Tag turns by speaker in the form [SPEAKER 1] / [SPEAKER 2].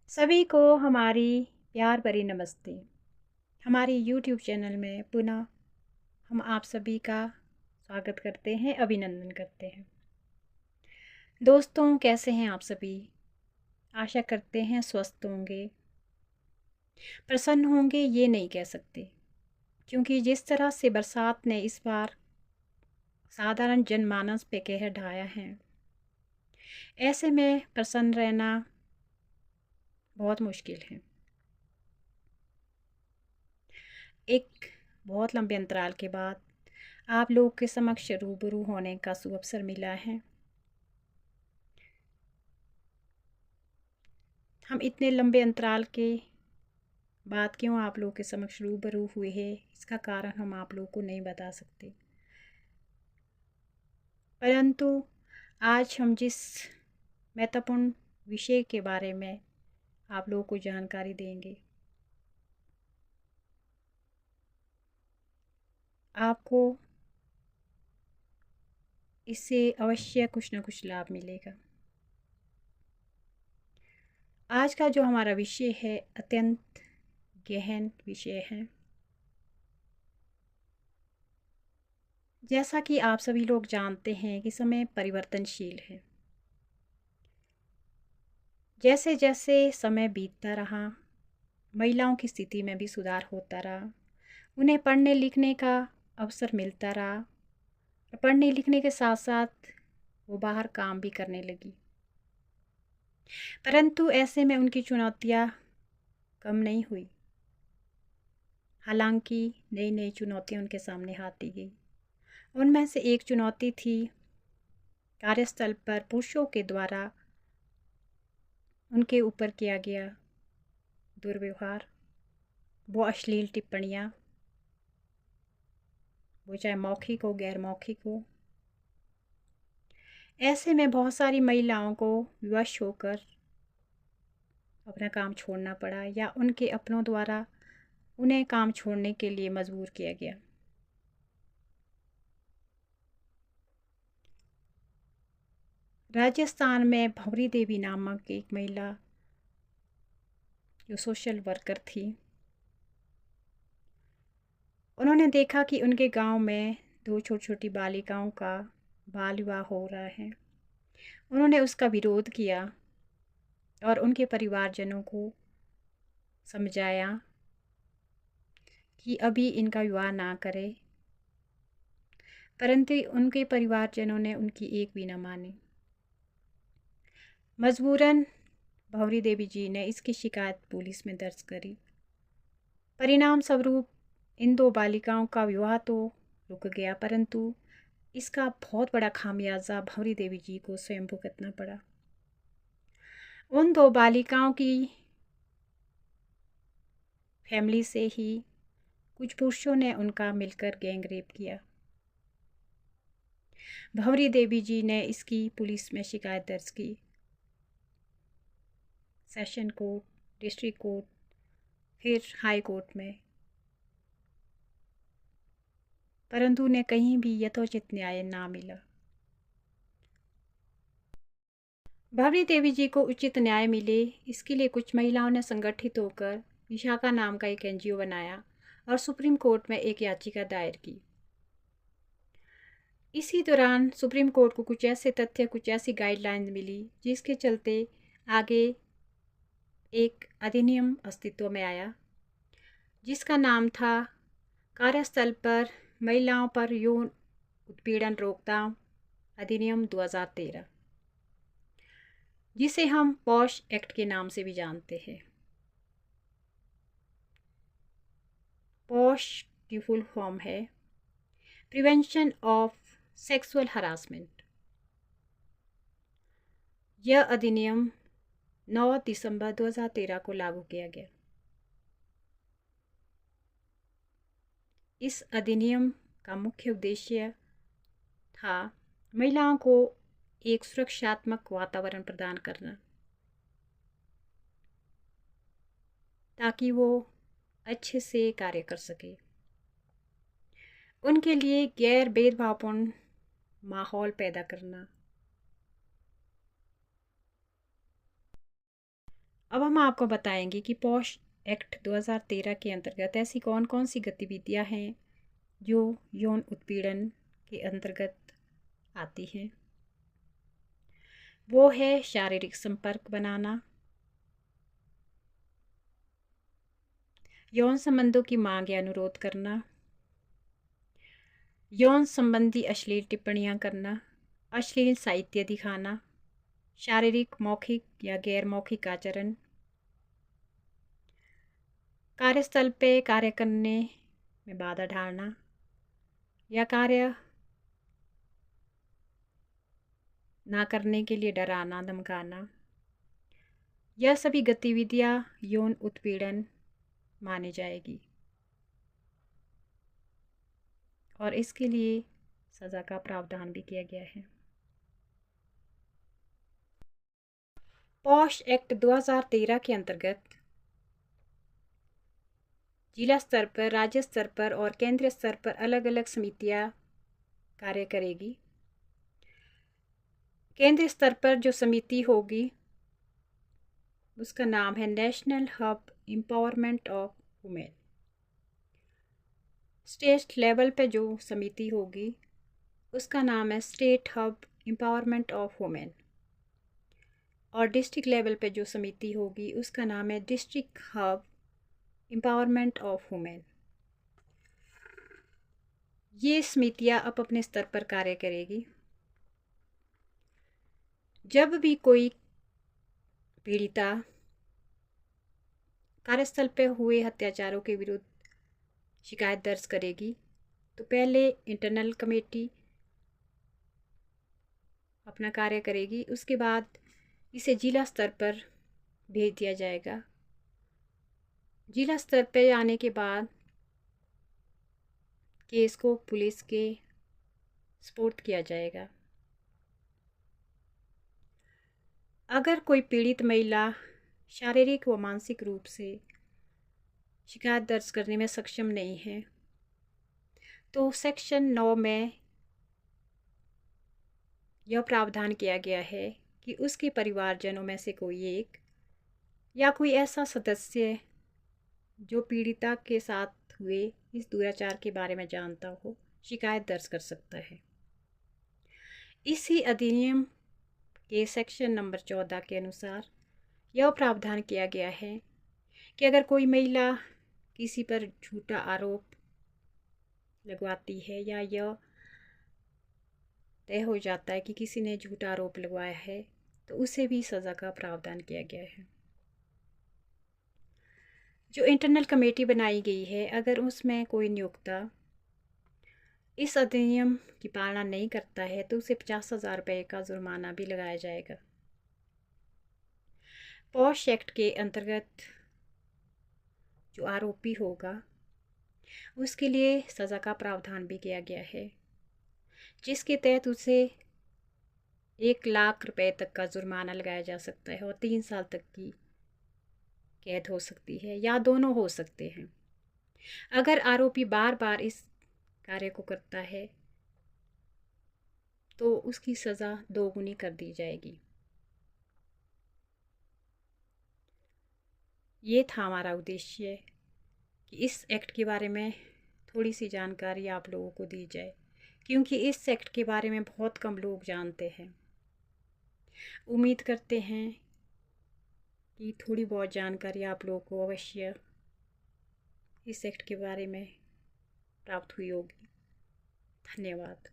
[SPEAKER 1] सभी को हमारी प्यार भरी नमस्ते। हमारे यूट्यूब चैनल में पुनः हम आप सभी का स्वागत करते हैं, अभिनंदन करते हैं। दोस्तों, कैसे हैं आप सभी? आशा करते हैं स्वस्थ होंगे, प्रसन्न होंगे। ये नहीं कह सकते, क्योंकि जिस तरह से बरसात ने इस बार साधारण जनमानस पे कहर ढाया है, ऐसे में प्रसन्न रहना बहुत मुश्किल है। एक बहुत लंबे अंतराल के बाद आप लोगों के समक्ष रूबरू होने का सुअवसर मिला है। हम इतने लंबे अंतराल के बाद क्यों आप लोगों के समक्ष रूबरू हुए हैं, इसका कारण हम आप लोगों को नहीं बता सकते। परंतु आज हम जिस महत्वपूर्ण विषय के बारे में आप लोगों को जानकारी देंगे, आपको इससे अवश्य कुछ न कुछ लाभ मिलेगा। आज का जो हमारा विषय है अत्यंत गहन विषय है। जैसा कि आप सभी लोग जानते हैं कि समय परिवर्तनशील है। जैसे जैसे समय बीतता रहा, महिलाओं की स्थिति में भी सुधार होता रहा। उन्हें पढ़ने लिखने का अवसर मिलता रहा। पढ़ने लिखने के साथ साथ वो बाहर काम भी करने लगी। परंतु ऐसे में उनकी चुनौतियाँ कम नहीं हुई। हालांकि नई नई चुनौतियाँ उनके सामने आती गई। उनमें से एक चुनौती थी कार्यस्थल पर पुरुषों के द्वारा उनके ऊपर किया गया दुर्व्यवहार, वो अश्लील टिप्पणियाँ, वो चाहे मौखिक हो गैर मौखिक हो। ऐसे में बहुत सारी महिलाओं को विवश होकर अपना काम छोड़ना पड़ा या उनके अपनों द्वारा उन्हें काम छोड़ने के लिए मजबूर किया गया। राजस्थान में भंवरी देवी नामक एक महिला जो सोशल वर्कर थी, उन्होंने देखा कि उनके गांव में दो छोटी छोटी बालिकाओं का बाल विवाह हो रहा है। उन्होंने उसका विरोध किया और उनके परिवारजनों को समझाया कि अभी इनका विवाह ना करें। परंतु उनके परिवारजनों ने उनकी एक भी न मानी। मजबूरन भंवरी देवी जी ने इसकी शिकायत पुलिस में दर्ज करी। परिणाम स्वरूप इन दो बालिकाओं का विवाह तो रुक गया, परंतु इसका बहुत बड़ा खामियाजा भंवरी देवी जी को स्वयं भुगतना पड़ा। उन दो बालिकाओं की फैमिली से ही कुछ पुरुषों ने उनका मिलकर गैंग रेप किया। भंवरी देवी जी ने इसकी पुलिस में शिकायत दर्ज की, सेशन कोर्ट, डिस्ट्रिक्ट कोर्ट, फिर हाई कोर्ट में, परंतु उन्हें कहीं भी यथोचित न्याय ना मिला। भंवरी देवी जी को उचित न्याय मिले, इसके लिए कुछ महिलाओं ने संगठित होकर विशाखा नाम का एक एनजीओ बनाया और सुप्रीम कोर्ट में एक याचिका दायर की। इसी दौरान सुप्रीम कोर्ट को कुछ ऐसे तथ्य, कुछ ऐसी गाइडलाइंस मिली जिसके चलते आगे एक अधिनियम अस्तित्व में आया, जिसका नाम था कार्यस्थल पर महिलाओं पर यौन उत्पीड़न रोकथाम अधिनियम 2013, जिसे हम पॉश एक्ट के नाम से भी जानते हैं। पॉश की फुल फॉर्म है प्रिवेंशन ऑफ सेक्सुअल हरासमेंट। यह अधिनियम 9 दिसंबर 2013 को लागू किया गया। इस अधिनियम का मुख्य उद्देश्य था महिलाओं को एक सुरक्षात्मक वातावरण प्रदान करना, ताकि वो अच्छे से कार्य कर सके। उनके लिए गैर भेदभावपूर्ण माहौल पैदा करना। अब हम आपको बताएंगे कि पॉश एक्ट 2013 के अंतर्गत ऐसी कौन कौन सी गतिविधियां हैं जो यौन उत्पीड़न के अंतर्गत आती हैं। वो है शारीरिक संपर्क बनाना, यौन संबंधों की मांग या अनुरोध करना, यौन संबंधी अश्लील टिप्पणियां करना, अश्लील साहित्य दिखाना, शारीरिक मौखिक या गैर मौखिक आचरण, कार्यस्थल पे कार्य करने में बाधा डालना या कार्य ना करने के लिए डराना धमकाना। यह सभी गतिविधियां यौन उत्पीड़न मानी जाएगी और इसके लिए सज़ा का प्रावधान भी किया गया है। पॉश एक्ट 2013 के अंतर्गत जिला स्तर पर, राज्य स्तर पर और केंद्रीय स्तर पर अलग अलग समितियां कार्य करेगी। केंद्रीय स्तर पर जो समिति होगी उसका नाम है national hub empowerment of women. State level पे जो समिति होगी उसका नाम है state hub empowerment of women और डिस्ट्रिक्ट लेवल पे जो समिति होगी उसका नाम है district hub empowerment of women. ये समितियां अब अपने स्तर पर कार्य करेगी। जब भी कोई पीड़िता कार्यस्थल पर हुए अत्याचारों के विरुद्ध शिकायत दर्ज करेगी तो पहले इंटरनल कमेटी अपना कार्य करेगी, उसके बाद इसे जिला स्तर पर भेज दिया जाएगा। जिला स्तर पर आने के बाद केस को पुलिस के स्पुर्द किया जाएगा। अगर कोई पीड़ित महिला शारीरिक व मानसिक रूप से शिकायत दर्ज करने में सक्षम नहीं है तो सेक्शन 9 में यह प्रावधान किया गया है कि उसके परिवारजनों में से कोई एक या कोई ऐसा सदस्य जो पीड़िता के साथ हुए इस दुराचार के बारे में जानता हो शिकायत दर्ज कर सकता है। इसी अधिनियम के सेक्शन नंबर 14 के अनुसार यह प्रावधान किया गया है कि अगर कोई महिला किसी पर झूठा आरोप लगवाती है या यह तय हो जाता है कि किसी ने झूठा आरोप लगवाया है तो उसे भी सज़ा का प्रावधान किया गया है। जो इंटरनल कमेटी बनाई गई है अगर उसमें कोई नियोक्ता इस अधिनियम की पालना नहीं करता है तो उसे 50,000 रुपये का जुर्माना भी लगाया जाएगा। पॉश एक्ट के अंतर्गत जो आरोपी होगा उसके लिए सज़ा का प्रावधान भी किया गया है जिसके तहत उसे 1 लाख रुपए तक का जुर्माना लगाया जा सकता है और 3 साल तक की कैद हो सकती है या दोनों हो सकते हैं। अगर आरोपी बार बार इस कार्य को करता है तो उसकी सज़ा दोगुनी कर दी जाएगी। ये था हमारा उद्देश्य कि इस एक्ट के बारे में थोड़ी सी जानकारी आप लोगों को दी जाए क्योंकि इस एक्ट के बारे में बहुत कम लोग जानते हैं। उम्मीद करते हैं कि थोड़ी बहुत जानकारी आप लोगों को अवश्य इस एक्ट के बारे में प्राप्त हुई होगी। धन्यवाद।